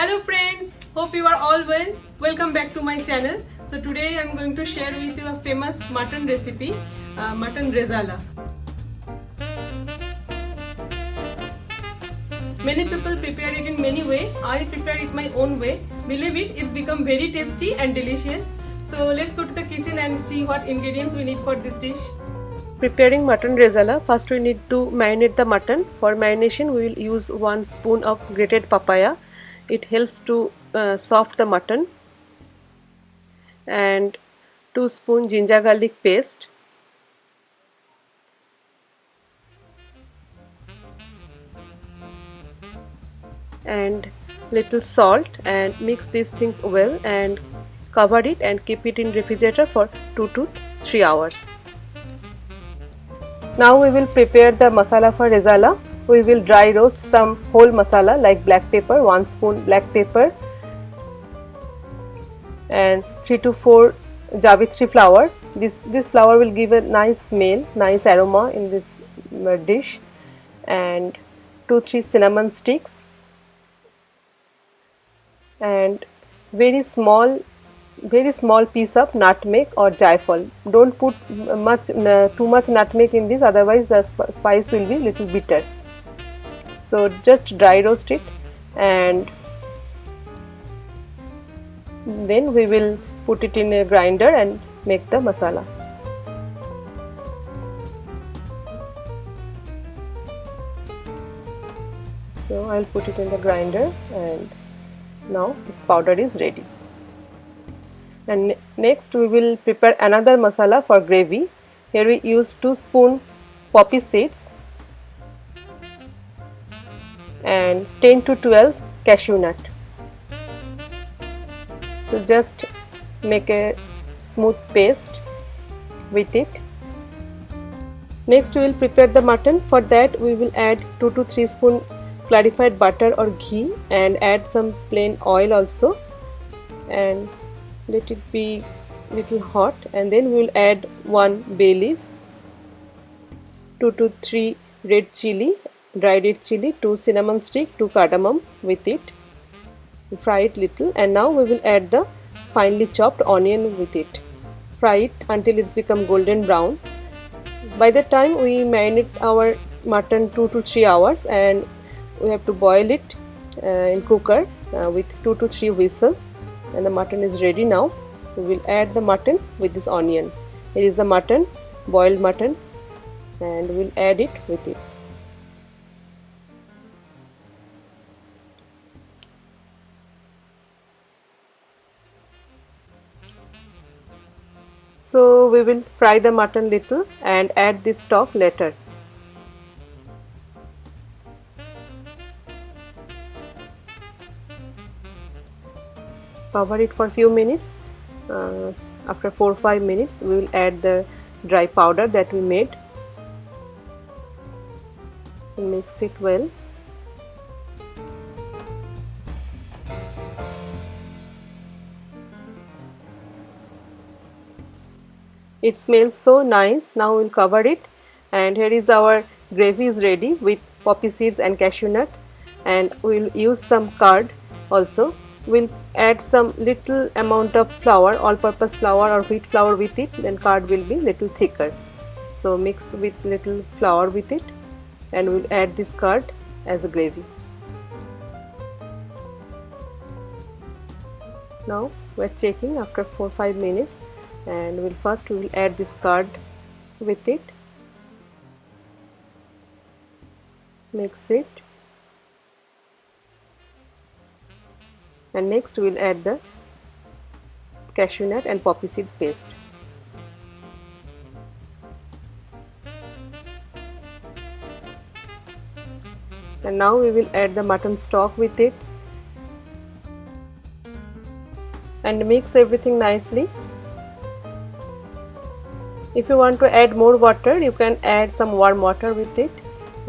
Hello friends, hope you are all well. Welcome back to my channel. So today I am going to share with you a famous mutton recipe, mutton rezala. Many people prepare it in many ways. I prepare it my own way. Believe it, it's become very tasty and delicious. So let's go to the kitchen and see what ingredients we need for this dish. Preparing mutton rezala, first we need to marinate the mutton. For marination we will use 1 spoon of grated papaya. It helps to soft the mutton, and 2 spoon ginger garlic paste, and little salt, and mix these things well and cover it and keep it in refrigerator for 2 to 3 hours. Now we will prepare the masala for rezala. We will dry roast some whole masala like black pepper, 1 spoon black pepper, and 3 to 4 Javitri flour. This flour will give a nice smell, nice aroma in this dish, and 2-3 cinnamon sticks, and very small piece of nutmeg or jaifal. Don't put too much nutmeg in this, otherwise the spice will be little bitter. So just dry roast it, and then we will put it in a grinder and make the masala. So I'll put it in the grinder, and now this powder is ready. And next we will prepare another masala for gravy. Here we use 2 spoon poppy seeds and 10 to 12 cashew nut. So just make a smooth paste with it. Next we will prepare the mutton. For that we will add 2 to 3 spoon clarified butter or ghee, and add some plain oil also, and let it be little hot, and then we will add 1 bay leaf, 2 to 3 red chili, dried red chili, 2 cinnamon stick, 2 cardamom with it. Fry it little, and now we will add the finely chopped onion with it. Fry it until it's become golden brown. By the time we marinate our mutton 2 to 3 hours, and we have to boil it in cooker with 2 to 3 whistles, and the mutton is ready. Now we will add the mutton with this onion. Here is the mutton, boiled mutton, and we will add it with it. So we will fry the mutton little and add this stock later. Cover it for few minutes. After 4-5 minutes we will add the dry powder that we made. Mix it well. It smells so nice. Now we will cover it, and here is our gravy is ready with poppy seeds and cashew nut, and we will use some curd also. We'll add some little amount of flour, all-purpose flour or wheat flour with it, then curd will be little thicker. So mix with little flour with it, and we'll add this curd as a gravy. Now we're checking after 4-5 minutes, and we will add this curd with it. Mix it, and next we will add the cashew nut and poppy seed paste. And now we will add the mutton stock with it, and mix everything nicely. If you want to add more water, you can add some warm water with it,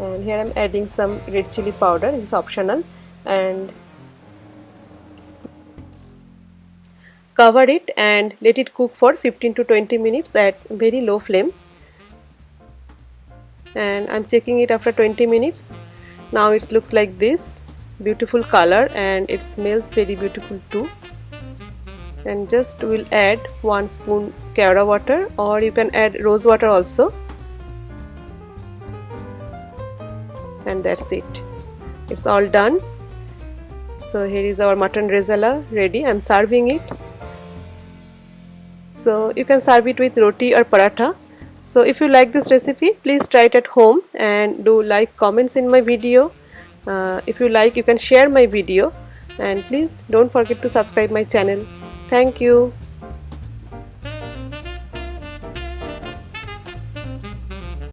and here I am adding some red chili powder. It's optional, and cover it and let it cook for 15 to 20 minutes at very low flame. And I'm checking it after 20 minutes. Now it looks like this. beautiful color and it smells very beautiful too. And just we'll add 1 spoon Kehra water, or you can add rose water also, and that's it. It's all done. So here is our mutton rezala ready. I'm serving it. So you can serve it with roti or paratha. So if you like this recipe, please try it at home and do like, comments in my video. If you like, you can share my video, and please don't forget to subscribe my channel. Thank you.